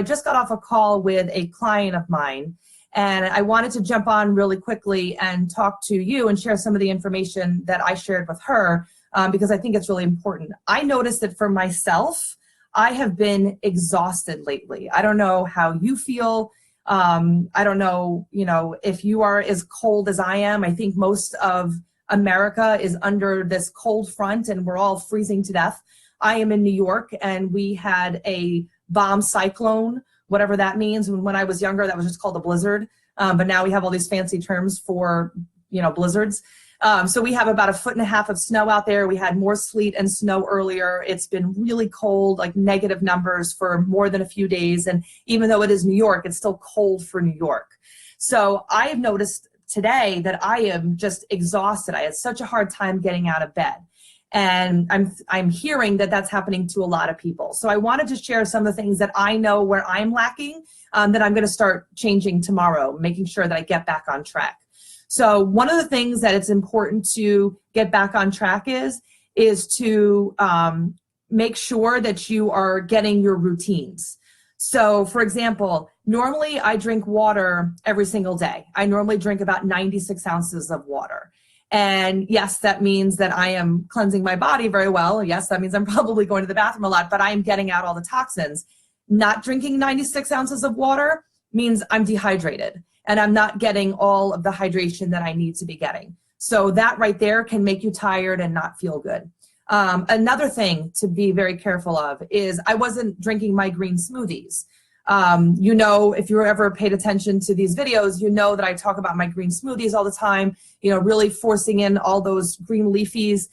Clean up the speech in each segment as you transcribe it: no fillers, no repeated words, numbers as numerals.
I just got off a call with a client of mine, and I wanted to jump on really quickly and talk to you and share some of the information that I shared with her, because I think it's really important. I noticed that for myself, I have been exhausted lately. I don't know how you feel. I don't know, if you are as cold as I am. I think most of America is under this cold front and we're all freezing to death. I am in New York and we had a bomb cyclone, whatever that means. When I was younger, that was just called a blizzard. But now we have all these fancy terms for, blizzards. So we have about 1.5 feet of snow out there. We had more sleet and snow earlier. It's been really cold, like negative numbers for more than a few days. And even though it is New York, it's still cold for New York. So I've noticed today that I am just exhausted. I had such a hard time getting out of bed. And I'm hearing that that's happening to a lot of people. So I wanted to share some of the things that I know where I'm lacking, that I'm going to start changing tomorrow, making sure that I get back on track. So one of the things that it's important to get back on track is to make sure that you are getting your routines. So for example, normally I drink water every single day. I normally drink about 96 ounces of water. And yes, that means that I am cleansing my body very well. Yes, that means I'm probably going to the bathroom a lot, but I am getting out all the toxins. Not drinking 96 ounces of water means I'm dehydrated and I'm not getting all of the hydration that I need to be getting. So that right there can make you tired and not feel good. Another thing to be very careful of is I wasn't drinking my green smoothies. If you ever paid attention to these videos, you know that I talk about my green smoothies all the time, really forcing in all those green leafies,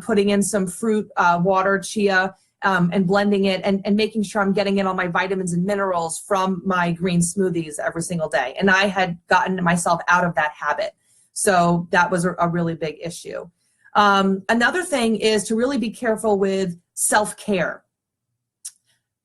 putting in some fruit, water, chia, and blending it and making sure I'm getting in all my vitamins and minerals from my green smoothies every single day. And I had gotten myself out of that habit. So that was a really big issue. Another thing is to really be careful with self-care.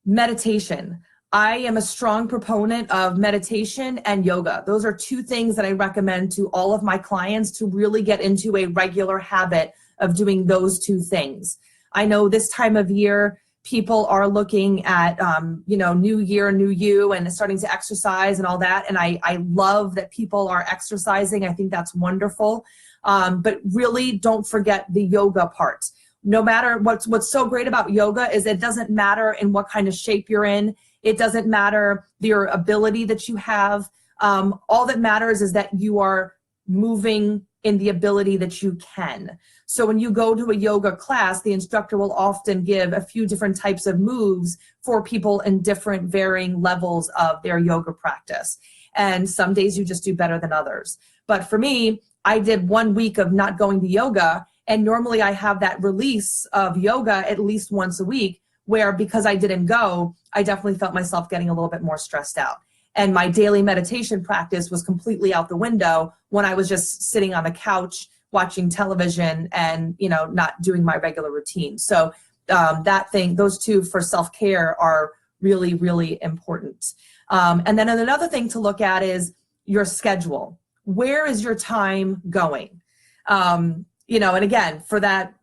Meditation. I am a strong proponent of meditation and yoga. Those are two things that I recommend to all of my clients to really get into a regular habit of doing those two things. I know this time of year, people are looking at, new year, new you, and starting to exercise and all that. And I love that people are exercising. I think that's wonderful. But really don't forget the yoga part. No matter what's so great about yoga is it doesn't matter in what kind of shape you're in. It doesn't matter your ability that you have. All that matters is that you are moving in the ability that you can. So when you go to a yoga class, the instructor will often give a few different types of moves for people in different varying levels of their yoga practice. And some days you just do better than others. But for me, I did 1 week of not going to yoga, and normally I have that release of yoga at least once a week, where because I didn't go, I definitely felt myself getting a little bit more stressed out. And my daily meditation practice was completely out the window when I was just sitting on the couch watching television and, not doing my regular routine. So those two for self-care are really, really important. And then another thing to look at is your schedule. Where is your time going? And again, for that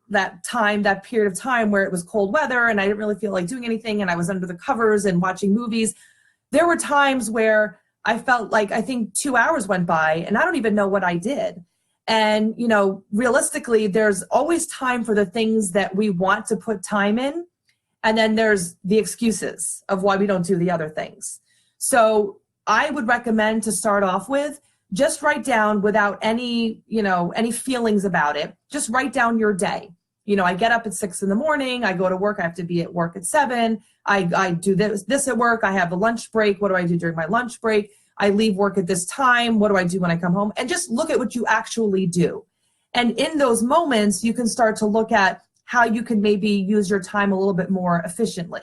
period of time where it was cold weather and I didn't really feel like doing anything and I was under the covers and watching movies, there were times where I felt like I think 2 hours went by and I don't even know what I did. And, realistically, there's always time for the things that we want to put time in. And then there's the excuses of why we don't do the other things. So I would recommend to start off with, just write down without any feelings about it. Just write down your day. I get up at 6 in the morning. I go to work. I have to be at work at 7. I do this at work. I have a lunch break. What do I do during my lunch break? I leave work at this time. What do I do when I come home? And just look at what you actually do. And in those moments, you can start to look at how you can maybe use your time a little bit more efficiently,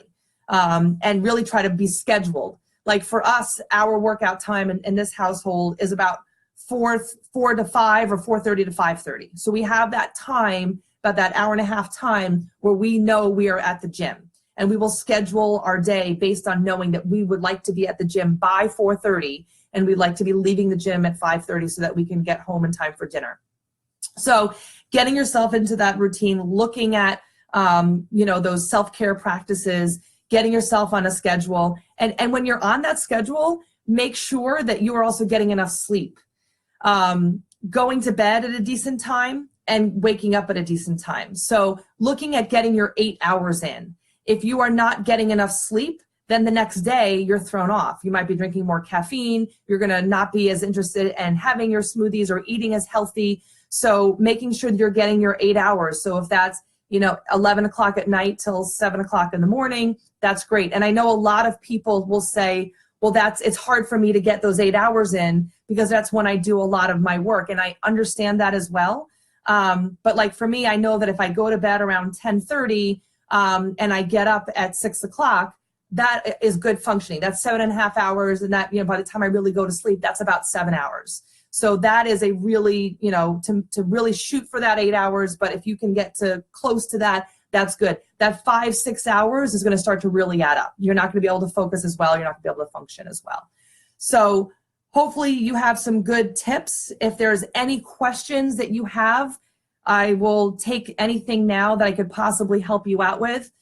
and really try to be scheduled. Like for us, our workout time in this household is about 4 to 5 or 4:30 to 5:30. So we have that time, about that hour and a half time where we know we are at the gym. And we will schedule our day based on knowing that we would like to be at the gym by 4:30 and we'd like to be leaving the gym at 5:30 so that we can get home in time for dinner. So getting yourself into that routine, looking at those self-care practices, getting yourself on a schedule. And when you're on that schedule, make sure that you are also getting enough sleep. Going to bed at a decent time and waking up at a decent time. So looking at getting your 8 hours in. If you are not getting enough sleep, then the next day you're thrown off. You might be drinking more caffeine. You're going to not be as interested in having your smoothies or eating as healthy. So making sure that you're getting your 8 hours. So if that's, 11 o'clock at night till 7 o'clock in the morning, that's great. And I know a lot of people will say, well, it's hard for me to get those 8 hours in because that's when I do a lot of my work. And I understand that as well. But like for me, I know that if I go to bed around 10:30 and I get up at 6 o'clock, that is good functioning. That's 7.5 hours. And that, by the time I really go to sleep, that's about 7 hours. So that is a really, to really shoot for that 8 hours. But if you can get to close to that, that's good. That 5-6 hours is going to start to really add up. You're not going to be able to focus as well. You're not going to be able to function as well. So hopefully you have some good tips. If there's any questions that you have, I will take anything now that I could possibly help you out with.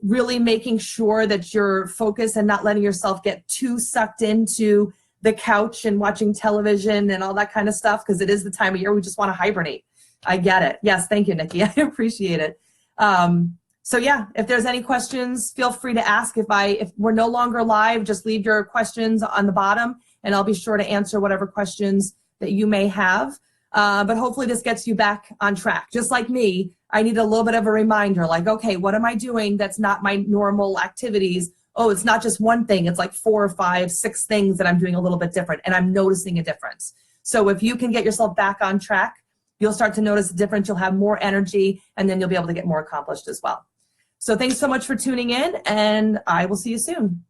Really making sure that you're focused and not letting yourself get too sucked into the couch and watching television and all that kind of stuff, because it is the time of year we just want to hibernate. I get it. Yes, thank you, Nikki. I appreciate it. So yeah, if there's any questions, feel free to ask. If we're no longer live, just leave your questions on the bottom and I'll be sure to answer whatever questions that you may have. But hopefully this gets you back on track. Just like me, I need a little bit of a reminder, like, okay, what am I doing that's not my normal activities? Oh, it's not just one thing. It's like 4 or 5, 6 things that I'm doing a little bit different, and I'm noticing a difference. So if you can get yourself back on track, you'll start to notice a difference. You'll have more energy, and then you'll be able to get more accomplished as well. So thanks so much for tuning in, and I will see you soon.